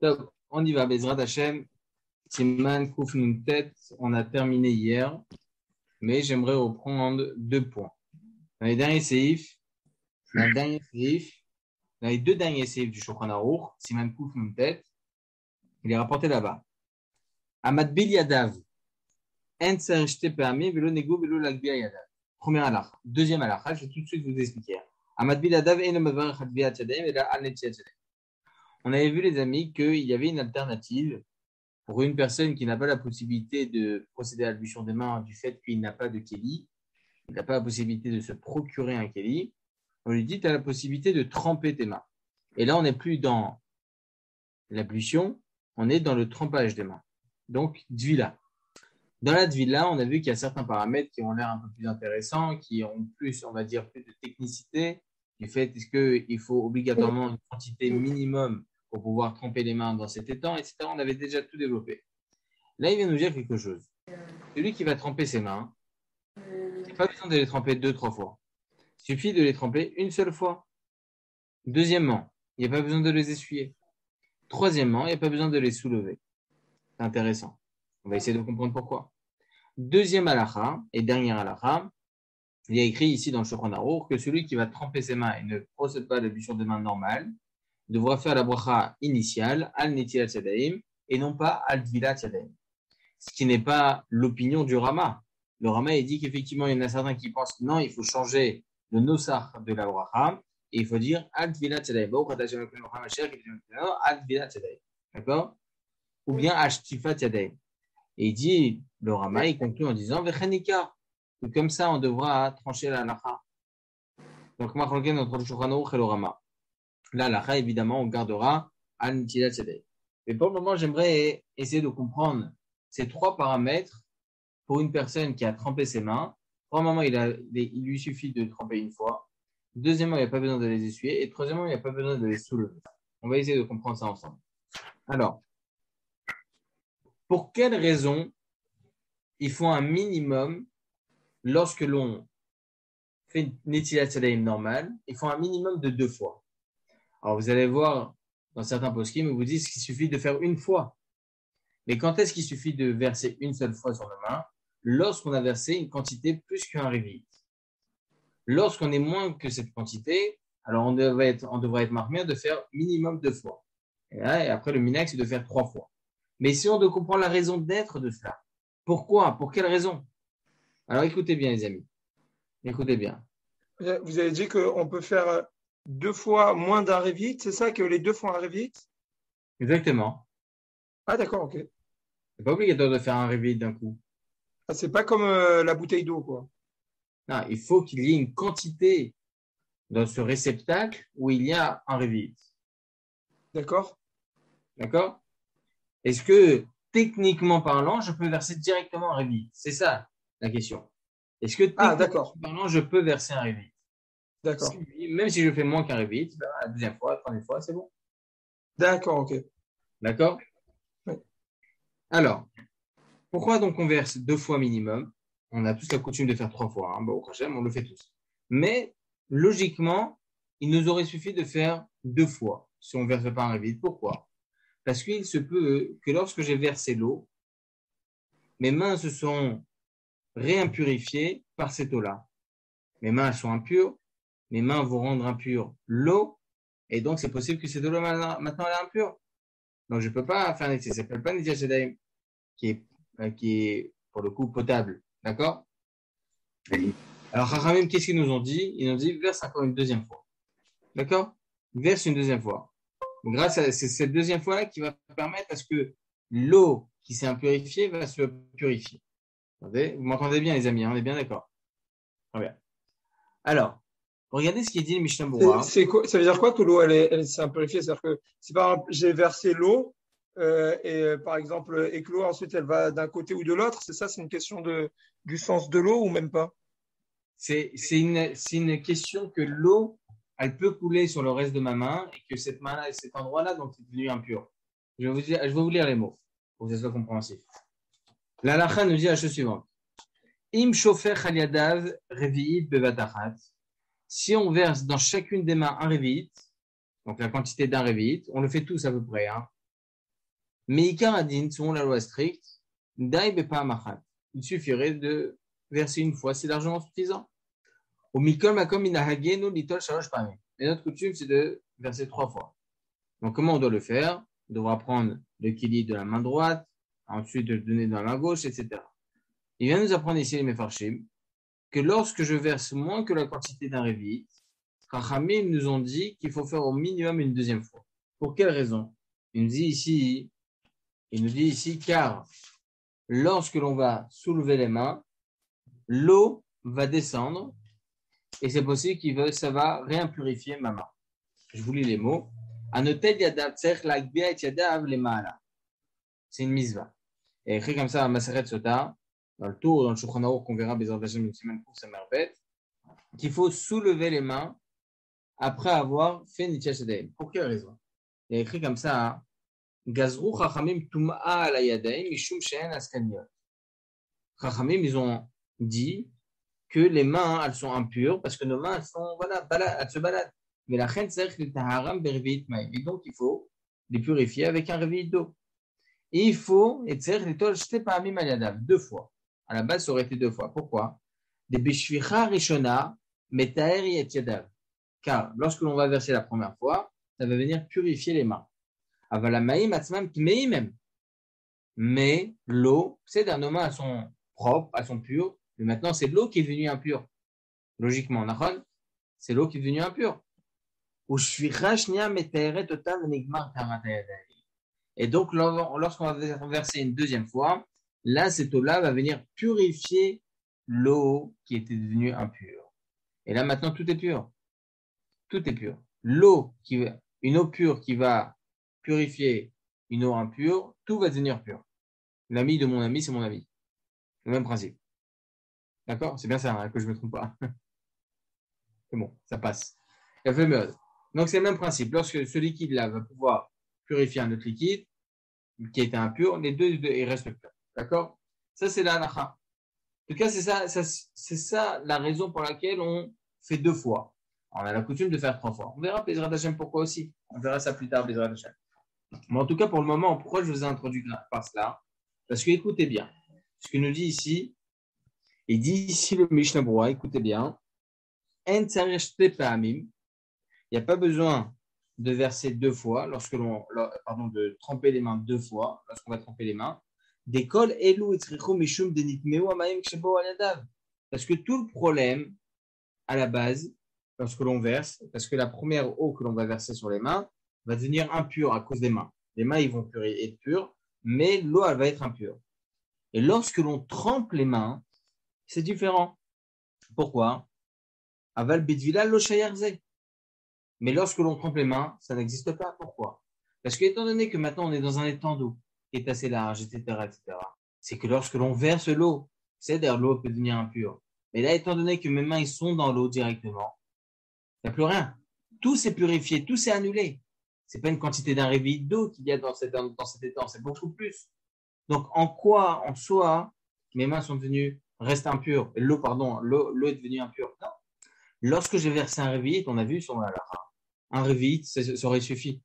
Top. On y va, Bezrat Hashem. Siman Kouf Nun Tet, on a terminé hier, mais j'aimerais reprendre 2 points. Dans les derniers séifs, dans les 2 derniers séifs du Shulchan Aruch, Siman Kouf Nun Tet, il est rapporté là-bas. Amad Bil Yadav, En Sarishte Peami, Velo Nego, Velo Lagbia Yadav. Premier halakha. Deuxième halakha, je vais tout de suite vous expliquer. Amad Bil Yadav, En Mavar Chadviat Yadaim, et là, Al Netziat Yadaim. On avait vu, les amis, qu'il y avait une alternative pour une personne qui n'a pas la possibilité de procéder à l'ablution des mains du fait qu'il n'a pas de kéli, il n'a pas la possibilité de se procurer un kéli, on lui dit tu as la possibilité de tremper tes mains. Et là, on n'est plus dans l'ablution, on est dans le trempage des mains. Donc, dvila. Dans la dvila, on a vu qu'il y a certains paramètres qui ont l'air un peu plus intéressants, qui ont plus, on va dire, plus de technicité, du fait est-ce qu'il faut obligatoirement une quantité minimum pour pouvoir tremper les mains dans cet étang, etc. On avait déjà tout développé. Là, il vient nous dire quelque chose. Celui qui va tremper ses mains, il n'y a pas besoin de les tremper 2-3 fois. Il suffit de les tremper une seule fois. Deuxièmement, il n'y a pas besoin de les essuyer. Troisièmement, il n'y a pas besoin de les soulever. C'est intéressant. On va essayer de comprendre pourquoi. Deuxième halakha et dernière halakha, il y a écrit ici dans le Shulchan Aruch que celui qui va tremper ses mains et ne procède pas à l'ablution des mains normale devra faire la bracha initiale, al netilat yadayim, et non pas al dvilat yadayim. Ce qui n'est pas l'opinion du Rama. Le Rama, il dit qu'effectivement, il y en a certains qui pensent que non, il faut changer le nosach de la bracha, et il faut dire al dvilat yadayim. Al dvilat yadayim. D'accord? Ou bien ashtifat yadayim. Et il dit, le Rama, il conclut en disant vechanika. Comme ça, on devra trancher la halakha. Donc, machlokes entre le Shulchan Aruch et le Rama. Là, l'halakha, évidemment, on gardera al netilat yadayim. Mais pour le moment, j'aimerais essayer de comprendre ces 3 paramètres pour une personne qui a trempé ses mains. Premièrement, il lui suffit de tremper une fois. Deuxièmement, il n'y a pas besoin de les essuyer. Et troisièmement, il n'y a pas besoin de les soulever. On va essayer de comprendre ça ensemble. Alors, pour quelles raisons il faut un minimum lorsque l'on fait une netilat yadayim normale, il faut un minimum de 2 fois. Alors, vous allez voir dans certains poskim, ils vous disent qu'il suffit de faire une fois. Mais quand est-ce qu'il suffit de verser une seule fois sur la main? Lorsqu'on a versé une quantité plus qu'un révit. Lorsqu'on est moins que cette quantité, alors on devra être marqué de faire minimum 2 fois. Et après, le minax, c'est de faire 3 fois. Mais si on doit comprendre la raison d'être de cela, pourquoi? Pour quelle raison? Alors, écoutez bien, les amis. Écoutez bien. Vous avez dit qu'on peut faire 2 fois moins d'un révit, c'est ça, que les 2 fois un révit? Exactement. Ah, d'accord, ok. C'est pas obligatoire de faire un réveil d'un coup. Ah, c'est pas comme la bouteille d'eau, quoi. Non, il faut qu'il y ait une quantité dans ce réceptacle où il y a un réveil. D'accord? D'accord? Est-ce que, techniquement parlant, je peux verser directement un réveil? C'est ça la question. Est-ce que, techniquement parlant, je peux verser un réveil? D'accord. Même si je fais moins qu'un réveil, la deuxième fois, la troisième fois, c'est bon. D'accord, ok. D'accord? Oui. Alors, pourquoi donc on verse 2 fois minimum? On a tous la coutume de faire 3 fois. Au prochain, on le fait tous. Mais, logiquement, il nous aurait suffi de faire 2 fois si on ne verse pas un réveil. Pourquoi? Parce qu'il se peut que lorsque j'ai versé l'eau, mes mains se sont réimpurifiées par cette eau-là. Mes mains elles sont impures, mes mains vont rendre impure l'eau, et donc c'est possible que cette eau-là maintenant elle est impure. Donc je ne peux pas faire ça s'appelle pas Netilat Yadayim, qui est pour le coup potable. D'accord? Alors Chachamim, qu'est-ce qu'ils nous ont dit? Ils nous ont dit verse encore une deuxième fois. D'accord? Verse une deuxième fois. Grâce à cette deuxième fois-là qui va permettre à ce que l'eau qui s'est impurifiée va se purifier. Vous m'entendez bien, les amis, hein, on est bien d'accord? Très bien. Alors, regardez ce qui est dit le Mishnah Berurah. Ça veut dire quoi que l'eau elle s'est impurifiée? C'est-à-dire que si par exemple j'ai versé l'eau par exemple et que l'eau ensuite elle va d'un côté ou de l'autre, c'est ça, c'est une question du sens de l'eau ou même pas? C'est une question que l'eau elle peut couler sur le reste de ma main et que cette main-là, cet endroit-là, donc c'est devenu impur. Je vais vous lire les mots pour que ce soit compréhensif. La halakha nous dit la chose suivante. Im shofer al yadav revi'it bevatachat. Si on verse dans chacune des mains un revi'it, donc la quantité d'un revi'it, on le fait tous à peu près, hein. Mais Ikar Adin, selon la loi stricte, Dai Bepa Machat. Il suffirait de verser une fois, c'est largement suffisant. Au Mikol Makom Inahagenu Litol Shalosh Pamim. Et notre coutume, c'est de verser 3 fois. Donc, comment on doit le faire? On devra prendre le kili de la main droite, ensuite de le donner dans la main gauche, etc. Il vient nous apprendre ici, les Mefarshim, que lorsque je verse moins que la quantité d'un révit, Chachamim nous ont dit qu'il faut faire au minimum une deuxième fois. Pour quelle raison? Il nous dit ici, car lorsque l'on va soulever les mains, l'eau va descendre et c'est possible que ça va réimpurifier ma main. Je vous lis les mots. Anotel yadav tzerich lagbiya et yadav lema'ala. C'est une misva. Et écrit comme ça à Maseret Sota, dans le tour, dans le Shulchan Aruch qu'on verra Bezrat Hashem une semaine pour sa merveille, qu'il faut soulever les mains après avoir fait Nityash Yadayim. Pour quelle raison? Il y a écrit comme ça, Gazru Chachamim Tum'a ala Yadayim Mishum She'en Askaniot. Chachamim, ils ont dit que les mains, elles sont impures parce que nos mains, elles sont, voilà, elles se baladent. Mais la reine, c'est le taharam berviit maï. Et donc, il faut les purifier avec un réveil d'eau. Et il faut, et tzerich litol shte pa'amim al yadav, 2 fois. À la base, ça aurait été 2 fois. Pourquoi? Des bishvicha rishona metaher et yadav. Car lorsque l'on va verser la première fois, ça va venir purifier les mains. Avalamaïm atzmam tmei même. Mais l'eau, c'est-à-dire nos mains, elles sont propres, elles sont pures. Mais maintenant, c'est l'eau qui est devenue impure. Logiquement, c'est l'eau qui est devenue impure. Et donc, lorsqu'on va verser une deuxième fois, là, cette eau-là va venir purifier l'eau qui était devenue impure. Et là, maintenant, tout est pur. Tout est pur. Une eau pure qui va purifier une eau impure, tout va devenir pur. L'ami de mon ami, c'est mon ami. Le même principe. D'accord? C'est bien ça, hein, que je ne me trompe pas. C'est bon, ça passe. Donc, c'est le même principe. Lorsque ce liquide-là va pouvoir purifier un autre liquide qui était impur, les deux, ils restent purs. D'accord? Ça, c'est la halacha. En tout cas, c'est ça la raison pour laquelle on fait 2 fois. On a la coutume de faire 3 fois. On verra Bezrat Hashem pourquoi aussi. On verra ça plus tard, Bezrat Hashem. Mais en tout cas, pour le moment, pourquoi je vous ai introduit par cela? Parce que écoutez bien. Ce que nous dit ici, il dit ici le Mishnah Berurah, écoutez bien. En tzarich shte pa'amim. Il n'y a pas besoin de verser 2 fois, de tremper les mains 2 fois, lorsqu'on va tremper les mains. D'école elu etzrichu mishum denitmeu amayim kshebo al yadav. Parce que tout le problème, à la base, lorsque l'on verse, parce que la première eau que l'on va verser sur les mains va devenir impure à cause des mains. Les mains, ils vont être pures, mais l'eau, elle va être impure. Et lorsque l'on trempe les mains, c'est différent. Pourquoi? Aval bidvila lo shayarze. Mais lorsque l'on trempe les mains, ça n'existe pas. Pourquoi? Parce que étant donné que maintenant on est dans un étang d'eau qui est assez large, etc., c'est que lorsque l'on verse l'eau, c'est-à-dire l'eau peut devenir impure. Mais là, étant donné que mes mains ils sont dans l'eau directement, il n'y a plus rien. Tout s'est purifié, tout s'est annulé. C'est pas une quantité d'un réveil d'eau qu'il y a dans cet étang, c'est beaucoup plus. Donc, en soi, mes mains restent impures. L'eau est devenue impure. Non. Lorsque j'ai versé un réveil, on a vu sur la halakha, un réveil, ça aurait suffi.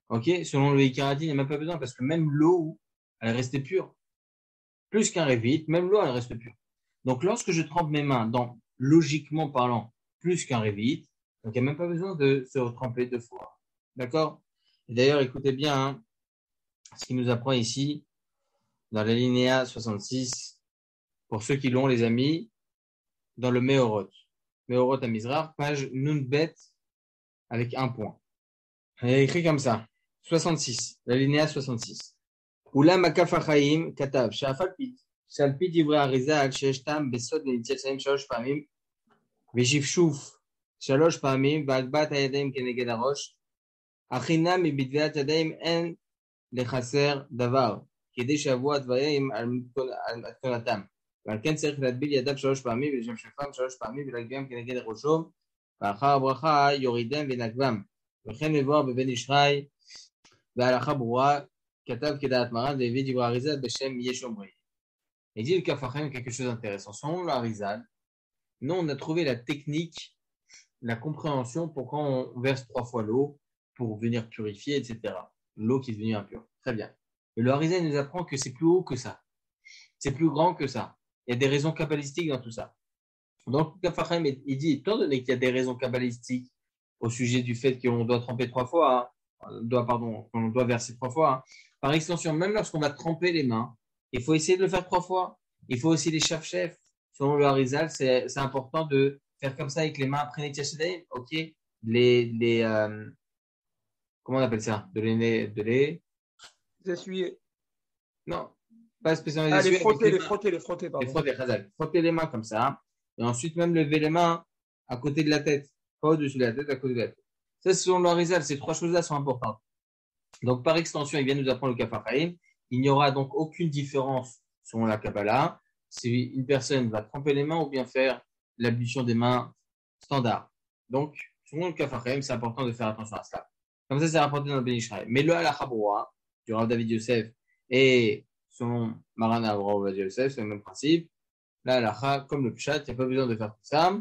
Ok? Selon le Ikaradin, il n'y a même pas besoin parce que même l'eau, elle restait pure. Plus qu'un réveil, même l'eau, elle reste pure. Donc, lorsque je trempe mes mains logiquement parlant, plus qu'un réveil, donc il n'y a même pas besoin de se tremper 2 fois. D'accord? Et d'ailleurs, écoutez bien, hein, ce qu'il nous apprend ici, dans l'alinéa 66, pour ceux qui l'ont, les amis, dans le Meorot. Meorot à Mizrach, page Nunbet, avec 1 point. Il y a écrit comme ça, 66, l'alinéa 66. Oula makaf hachaim katav, she'afalpit, she'alpit divrei Arizal, she'esh tam besod lenitzat shayim 3 פעמים, ושפשוף 3 פעמים, והגבהת הידיים כנגד הראש, הכי מבטבילת ידיים אין לחסר דבר, כדי שיבואו הדברים על מתכונתם. ועל כן צריך להטביל ידיו 3 פעמים ולשפשפם 3 פעמים ולהגביהם כנגד ראשו, ואחר הברכה יורידם ונקבם. וכן מבואר בבן ישחי והלכה ברורה, כתב כדעת מרן והביא דברי אריזל בשם יש אומרי. Il dit le Kafachem quelque chose d'intéressant. Selon l'Arizal, nous on a trouvé la technique, la compréhension pourquoi on verse 3 fois l'eau pour venir purifier, etc. L'eau qui est devenue impure. Très bien. Et le Harizal nous apprend que c'est plus haut que ça. C'est plus grand que ça. Il y a des raisons kabbalistiques dans tout ça. Donc, Kaf HaChaim, il dit, étant donné qu'il y a des raisons kabbalistiques au sujet du fait qu'on doit tremper 3 fois, qu'on doit verser 3 fois, par extension, même lorsqu'on va tremper les mains, il faut essayer de le faire 3 fois. Il faut aussi les chef-chefs. Selon le Harizal, c'est important de faire comme ça avec les mains après Netilat Yadayim. Ok? Comment on appelle ça? De les essuyer. Non, pas spécialement Ah, les les essuyer, avec frotter, les les mains. frotter, les frotter, Les pardon. frotter, Chazal. Frotter les mains comme ça. Et ensuite, même lever les mains à côté de la tête. Pas au-dessus de la tête, à côté de la tête. Ça, selon le Harizal, ces 3 choses-là sont importantes. Donc, par extension, il vient nous apprendre le Kaf HaChaim. Il n'y aura donc aucune différence selon la Kabbalah si une personne va tremper les mains ou bien faire l'ablution des mains standard. Donc, selon le Kaf HaChaim, c'est important de faire attention à cela. Comme ça, c'est rapporté dans le Ben Ishraï. Mais le Halakha Broua, du Rav David Yosef, et selon Maran Avraham Ovadia Yosef, c'est le même principe. La Halakha, comme le Pshat, il n'y a pas besoin de faire tout ça.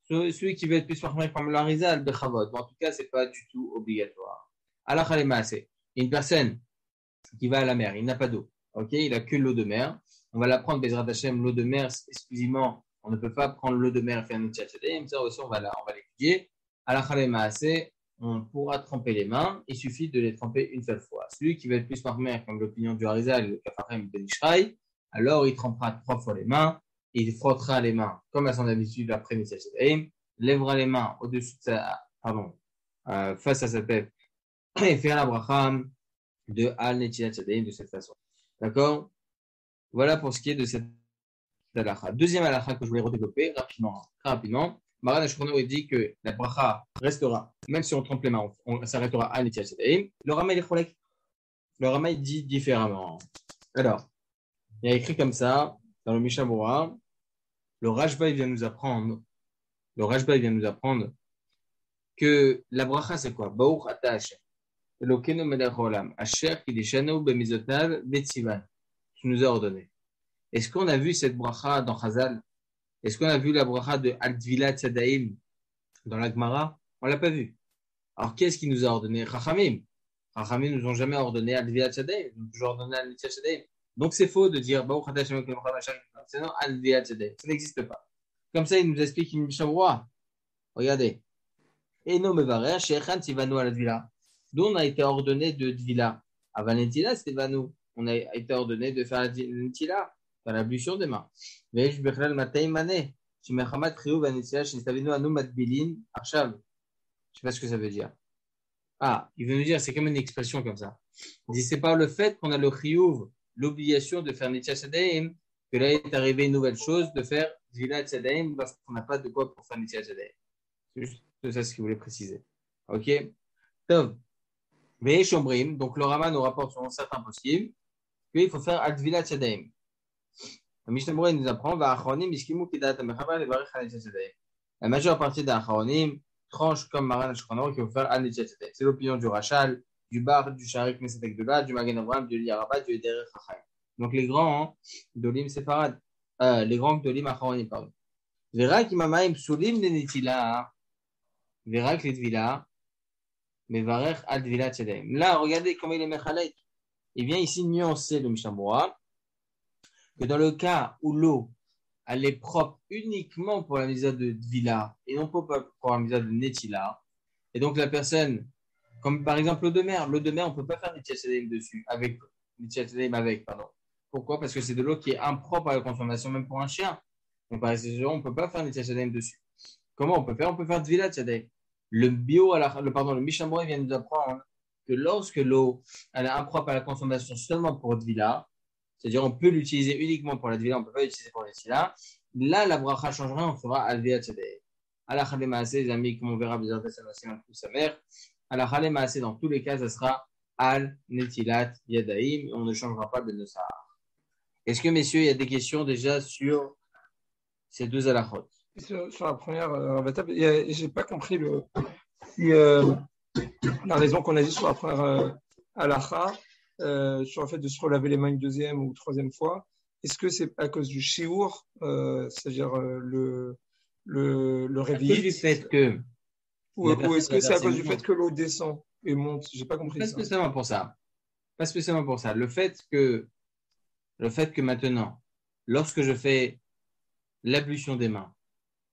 Celui qui veut être plus formé comme le Harizal, Bechavot. Mais en tout cas, c'est pas du tout obligatoire. Halakha les Maaseh. Une personne qui va à la mer, il n'a pas d'eau. Ok, il a que l'eau de mer. On va la prendre, Bezrat Hashem, l'eau de mer exclusivement. On ne peut pas prendre l'eau de mer et faire une tchatchadé. Ça aussi, on va l'étudier. Halakha les Maaseh, on pourra tremper les mains. Il suffit de les tremper une seule fois. Celui qui va être plus formé comme l'opinion du Harizal, le Kaf HaChaim Ben Ishraï, alors il trempera 3 fois les mains. Il frottera les mains, comme à son habitude, après Netilat Yadayim, lèvera les mains au-dessus de face à sa tête, et faire la bracha de Al Netilat Yadayim de cette façon. D'accord? Voilà pour ce qui est de cette halakha. Deuxième halakha que je voulais redévelopper très rapidement. Maran Ashkono dit que la bracha restera, même si on trempe les mains, on s'arrêtera à Netilat Yadayim. Le Rama, il dit différemment. Alors, il y a écrit comme ça, dans le Mishnah Berurah, le Rashba, il vient nous apprendre que la bracha, c'est quoi? Baruch ata Hashem. Elokeinu melech haolam. Asher kideshanu bemizotav betzivan. Tu nous as ordonné. Est-ce qu'on a vu cette bracha dans Chazal? Est-ce qu'on a vu la bracha de Al-Dvilat Tzadaim dans la Gemara? On l'a pas vu. Alors, qu'est-ce qui nous a ordonné? Chachamim. Chachamim nous ont jamais ordonné Al-Dvilat Tzadaim. Ils nous ont toujours ordonné Al-Netilat Tzadaim. Donc, c'est faux de dire Baruch ata Hashem elokeinu melech haolam. C'est non Al-Dvilat Tzadaim. Ça n'existe pas. Comme ça, il nous explique une Mishnah Berurah. Regardez. Et non, mevarer, she'echan tivanu al Dvila. D'où on a été ordonné de Dvila. À Valentila, c'était Vanu. On a été ordonné de faire la Nentila, faire l'ablution des mains. Ve'esh bechlal matay mané. Shimechamat chiyuv Valentila, she'stavinu anu matbilin arshav. Je sais pas ce que ça veut dire. Ah, il veut nous dire, c'est comme une expression comme ça. Il dit, c'est par le fait qu'on a le chiyuv, l'obligation de faire Netilat Yadayim, que là est arrivée une nouvelle chose de faire Dvilat Tzadaim parce qu'on n'a pas de quoi pour faire Netilat Yadayim. C'est juste ça ce qu'il voulait préciser. Ok? Tov. Mais Shomrim, donc le Rama nous rapporte sur certains possibles qu'il faut faire Advilat Yadayim. Le Mishnah Berurah nous apprend Va'acharonim iskimu kidat amechavar levarech al Netilat Yadayim. La majeure partie des Acharonim tranche comme Maran Ashkono qu'il faut faire Al Netilat Yadayim. C'est l'opinion du Rachal, du Bar, du Sharik Mesetek de du Magen Avraham, du Yarabah, du Ederech Chaim. Donc les grands Dolim Sefarad, les grands Dolim Acharonim, pardon. Vera ki mamaim psulim de Netila. Verra que les Dvila, mais Varer al Dvila Tzedem. Là, regardez comment il est Mechalek. Il vient ici nuancer le Mishnah Berurah que dans le cas où l'eau, elle est propre uniquement pour la misa de Dvila et non pas pour la misa de Netila, et donc la personne, comme par exemple l'eau de mer, on ne peut pas faire Netilat Yadayim dessus, pardon. Pourquoi? Parce que c'est de l'eau qui est impropre à la consommation, même pour un chien. Donc par exemple, on ne peut pas faire Netilat Yadayim dessus. Comment on peut faire? On peut faire Dvilat Tzadayim. Le Mishnah Berurah vient nous apprendre que lorsque l'eau elle est impropre à la consommation seulement pour Dvila, c'est-à-dire on peut l'utiliser uniquement pour la Dvila, on ne peut pas l'utiliser pour les Tila, là la bracha changera, on fera Al Dvilat Tzadayim. Alachale Maaseh, les amis, comme on verra, sa mère, Alachale Maaseh, dans tous les cas, ça sera Al Netilat Yadayim, on ne changera pas de Nosar. Est-ce que, messieurs, il y a des questions déjà sur ces deux halachot? Sur la première, j'ai pas compris la raison qu'on a dit sur la première halakha, sur le fait de se relaver les mains une deuxième ou troisième fois. Est-ce que c'est à cause du shiur, c'est-à-dire le réveil, du fait que ou est-ce que c'est à cause du fait que l'eau descend et monte? J'ai pas compris pas ça. spécialement pour ça. pas spécialement pour ça. Le fait que maintenant, lorsque je fais l'ablution des mains,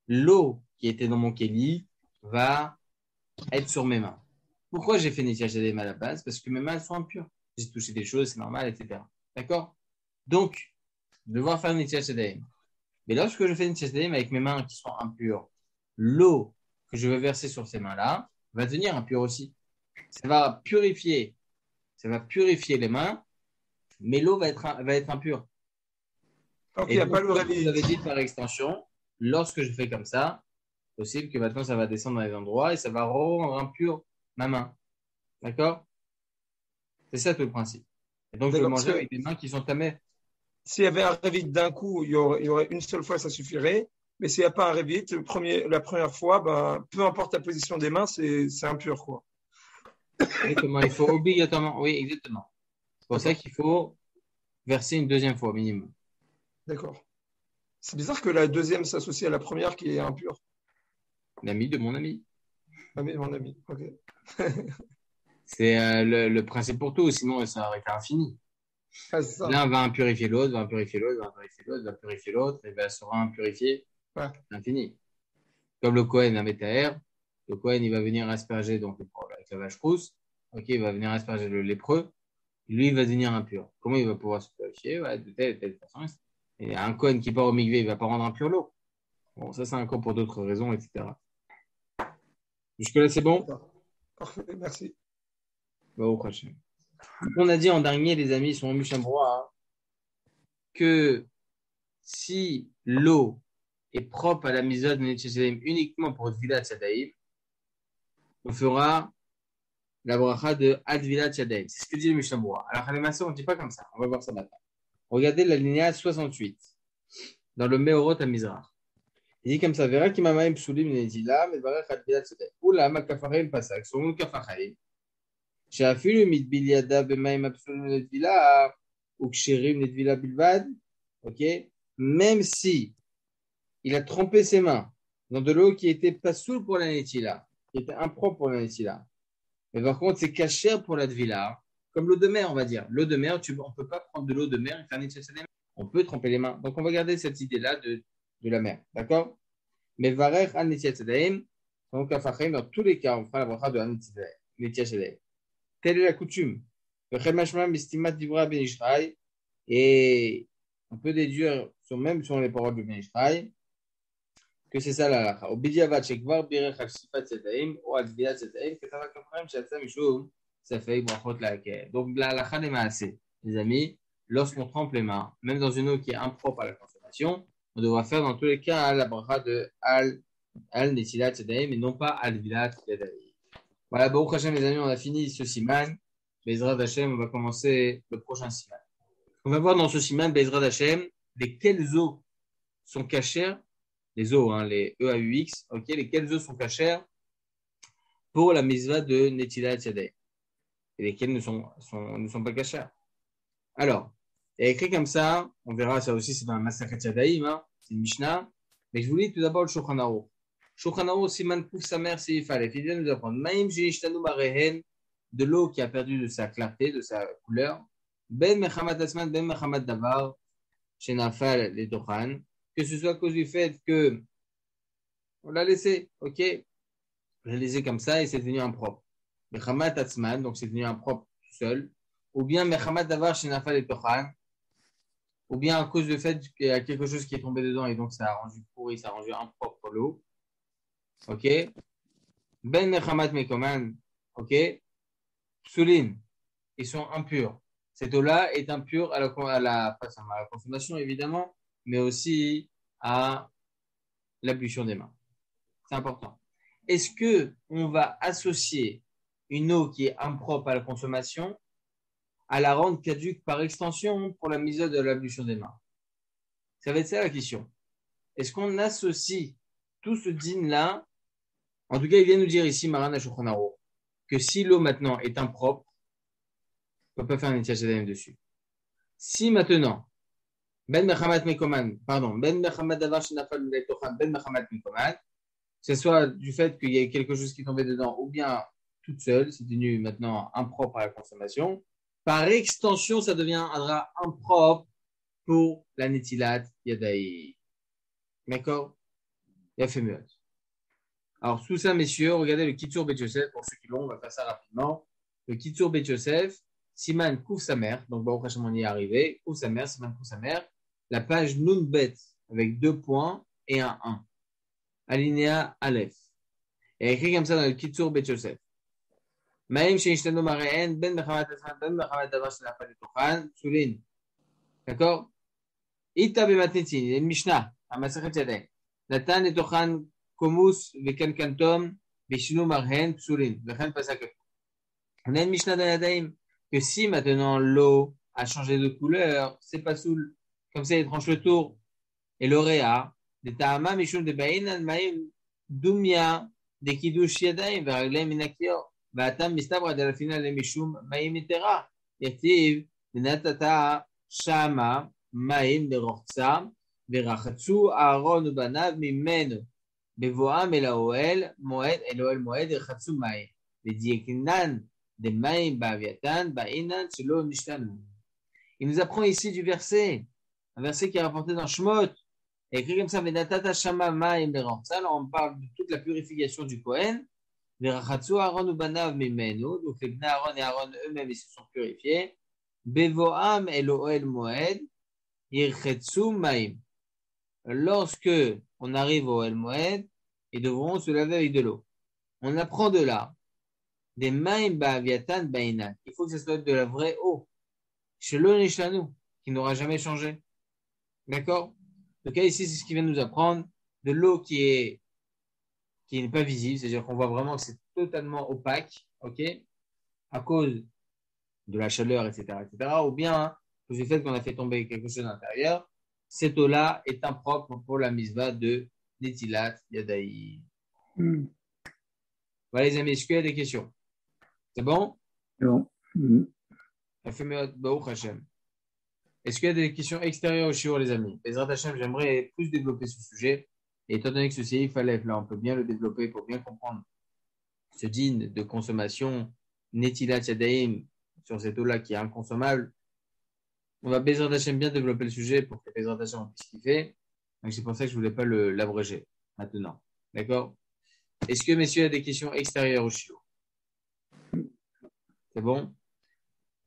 l'eau qui était dans mon kéli va être sur mes mains. Pourquoi j'ai fait nettoyage des mains à la base? Parce que mes mains sont impures. J'ai touché des choses, c'est normal, etc. D'accord? Donc, devoir faire une nettoyage des mains. Mais lorsque je fais une nettoyage des mains avec mes mains qui sont impures, l'eau que je vais verser sur ces mains-là va devenir impure aussi. Ça va purifier les mains, mais l'eau va être impure. Donc, il Et n'y a donc, pas le comme vous réveil. avez dit par extension, lorsque je fais comme ça, possible que maintenant ça va descendre dans les endroits et ça va rendre impur ma main. D'accord? C'est ça tout le principe. Et donc, je vais D'accord. Parce manger que avec des mains qui sont tamées. s'il y avait un réveil d'un coup, il y aurait une seule fois, ça suffirait. Mais s'il n'y a pas un réveil, la première fois, ben, peu importe la position des mains, c'est impur, quoi. Exactement. Il faut obligatoirement, oui, exactement. C'est pour ça D'accord. qu'il faut verser une deuxième fois au minimum. D'accord. C'est bizarre que la deuxième s'associe à la première qui est impure. L'ami de mon ami. Ah, mais mon ami. Ok. C'est le principe pour tout, sinon ça aurait été infini. Ah, c'est ça. L'un va impurifier l'autre, va impurifier l'autre, va impurifier l'autre, va purifier l'autre, et ben, sera impurifié Ouais. l'infini. Comme le Kohen à Métaher, le Kohen, il va venir asperger donc, avec la vache rousse. Ok, il va venir asperger le lépreux. Lui, il va devenir impur. Comment il va pouvoir se purifier? Ouais, de telle et telle façon. Et un Kohen qui part au mikvé, il ne va pas rendre impur l'eau. Bon, ça, c'est encore pour d'autres raisons, etc. Jusque-là, c'est bon? D'accord. Parfait. Merci. Bah, au prochain. On a dit en dernier, les amis, sur Mishnah que si l'eau est propre à la misode uniquement pour Dvilat Yadayim, on fera la bracha de Advilat Yadayim. C'est ce que dit le Mishnah Berurah. Alors, à la on ne dit pas comme ça. On va voir ça maintenant. Regardez la linéa 68 dans le Meorot à Mizrach. Il dit comme ça, verra qui m'a psulim nedila, mais verra Advilat Yadayim. Oula, ma kafarim pasak, son mon kafarim. שאפילו אם הטביל ידיו במים הפסולים לטבילה, וכשרים לטבילה בלבד, ok, même si il a trempé ses mains dans de l'eau qui était pas soule pour la netila, qui était impropre pour la netila, mais par contre c'est cachère pour la tvila, comme l'eau de mer, on va dire. L'eau de mer, on peut pas prendre de l'eau de mer et faire netila des mains. On peut tremper les mains. Donc on va garder cette idée-là de la mer, d'accord? Mais varer al netila tzadaim, donc dans tous les cas, on fera la bracha de al netila tzadaim. Telle est la coutume. Et on peut déduire, même sur les paroles de Ben Ishraï, que c'est ça la lacha. Donc la lacha des maasé, les amis, lorsqu'on trempe les mains, même dans une eau qui est impropre à la consommation, on devra faire dans tous les cas la bracha de al-netilat yadayim et non pas al-vilat yadayim. Voilà, Baruch Hashem, les amis, on a fini ce siman. Bezrat Hashem, on va commencer le prochain siman. On va voir dans ce siman, Bezrat Hashem, lesquelles eaux sont cachères, les eaux, hein, les EAUX, ok, lesquelles eaux sont cachères pour la mitzvah de Netilat Yadayim, et lesquelles ne sont pas cachères. Alors, il y a écrit comme ça, on verra ça aussi, c'est dans la Masachet Yadayim, hein, c'est une Mishnah, mais je vous lis tout d'abord le Shulchan Aruch. Shulchan Aruch, siman pouf sa mère, c'est Ifalef. Il vient nous apprendre, Maïm Jinishhtanu Marehen, de l'eau qui a perdu de sa clarté, de sa couleur, Ben Mechamat Asman, Ben Mechamat Davar, Shenafal les Dochan, que ce soit à cause du fait que on l'a laissé, ok, on l'a laissé comme ça et c'est devenu impropre. Mechamat Asman, donc c'est devenu impropre tout seul, ou bien Mechamat Davar, Shenafal les Dochan, ou bien à cause du fait qu'il y a quelque chose qui est tombé dedans et donc ça a rendu pourri, ça a rendu impropre l'eau, ok, Ben Mechamat Mekoman, ok, Psoulin, ils sont impurs. Cette eau-là est impure à la consommation, évidemment, mais aussi à l'ablution des mains. C'est important. Est-ce qu'on va associer une eau qui est impropre à la consommation à la rendre caduque par extension pour la mise de l'ablution des mains? Ça va être ça la question. Est-ce qu'on associe tout ce din-là? En tout cas, il vient nous dire ici, Maran Shulchan Aruch, que si l'eau maintenant est impropre, on ne peut pas faire un nettoyage dessus. Si maintenant, Ben Mechamat Mekoman, Ben Mechamat Davar Shenafal Meletochan, Ben Mechamat Mekoman, que ce soit du fait qu'il y ait quelque chose qui est tombé dedans, ou bien toute seule, c'est devenu maintenant impropre à la consommation, Par extension, ça deviendra impropre pour la Netilat Yadaï. D'accord? Il a fait mieux. Alors, sous ça, messieurs, regardez le Kitsur Bet Yosef. Pour ceux qui l'ont, on va faire ça rapidement. Le Kitsur Bet Yosef, Siman couvre sa mère. Donc, Baruch Hashem, on y est arrivé. Couvre sa mère, Siman couvre sa mère. La page Nun Bet avec 2 points et un 1. Alinéa Aleph. Et écrit comme ça dans le Kitsur Bet Yosef. Maïm Sheishtano Mareen, Ben Mechamat Ashan, Ben Mechamat Davar Shenafal Tochan, Soulin. D'accord? Ita Bematnetin, il y a une Mishnah, à Masachet Yadeh. Natan et Tochan, Komus, Vekan Kantom, Veshinu Marhen, Soulin. Vekan Pasak. On a une Mishnah dans Yadaim que si maintenant l'eau a changé de couleur, c'est pas soul. Comme ça, il tranche le tour. Et l'oréa, des Tahama, Mishum de Baïnan, Maïm, Dumia, des Kiddush Yadaim, Veraglem Minakio. ואתם מסתברא דלפינא למשום מים יתרה, יכתיב ונתתה שמה מים ברוחצה ורחצו אהרון ובניו ממנו בבואם אל האוהל מועד ירחצו מים ודייקנן דמים באבייתן באינן שלא נשתנו. Il nous apprend ici du verset, un verset qui est rapporté dans Shmot, écrit comme ça, ונתתה שמה מים ברוחצה, alors on parle de toute la purification du Kohen. Verachatsu Aaron ou Banav Mimenu, donc les Bnei Aaron et Aaron eux-mêmes ils se sont purifiés. Bevoam Elohel Moed, Yirchetsu Maim. Lorsque on arrive au El Moed, ils devront se laver avec de l'eau. On apprend de là des Maim Ba'aviatan Bainan. Il faut que ce soit de la vraie eau. Shelo Nishanu, qui n'aura jamais changé. D'accord? Donc ici, c'est ce qu'il vient nous apprendre. De l'eau qui n'est pas visible, c'est-à-dire qu'on voit vraiment que c'est totalement opaque, ok, à cause de la chaleur, etc., ou bien du fait qu'on a fait tomber quelque chose à l'intérieur, cette eau-là est impropre pour la misva de Netilat Yadaï. Voilà les amis, est-ce qu'il y a des questions? C'est bon? Non. Est-ce qu'il y a des questions extérieures au shiur, les amis? Bezrat Hashem, j'aimerais plus développer ce sujet. Et étant donné que ce CIF Aleph, là, on peut bien le développer pour bien comprendre ce din de consommation Netilat Yadaim sur cette eau-là qui est inconsommable. On va Bezrat Hashem bien développer le sujet pour que Bezrat Hashem puisse kiffer. Donc c'est pour ça que je ne voulais pas l'abréger maintenant. D'accord? Est-ce que, messieurs, il y a des questions extérieures au shiur? C'est bon?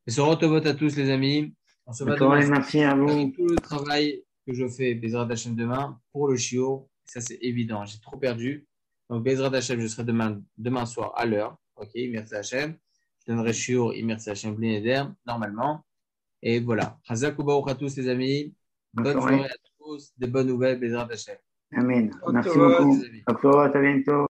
Et se retrouve à tous, les amis. On se va demain. Merci à vous. Avec tout le travail que je fais, Bezrat Hashem, demain pour le shiur. Ça, c'est évident. J'ai trop perdu. Donc, Bezrat Hashem, je serai demain soir à l'heure. OK, merci Hashem. Je donnerai shiur, merci Hashem, Blineder, normalement. Et voilà. Chazak ou baruch à tous, les amis. Bonne soirée à tous. Des bonnes nouvelles, Bezrat Hashem. Amen. Au Merci revoir. beaucoup. À bientôt.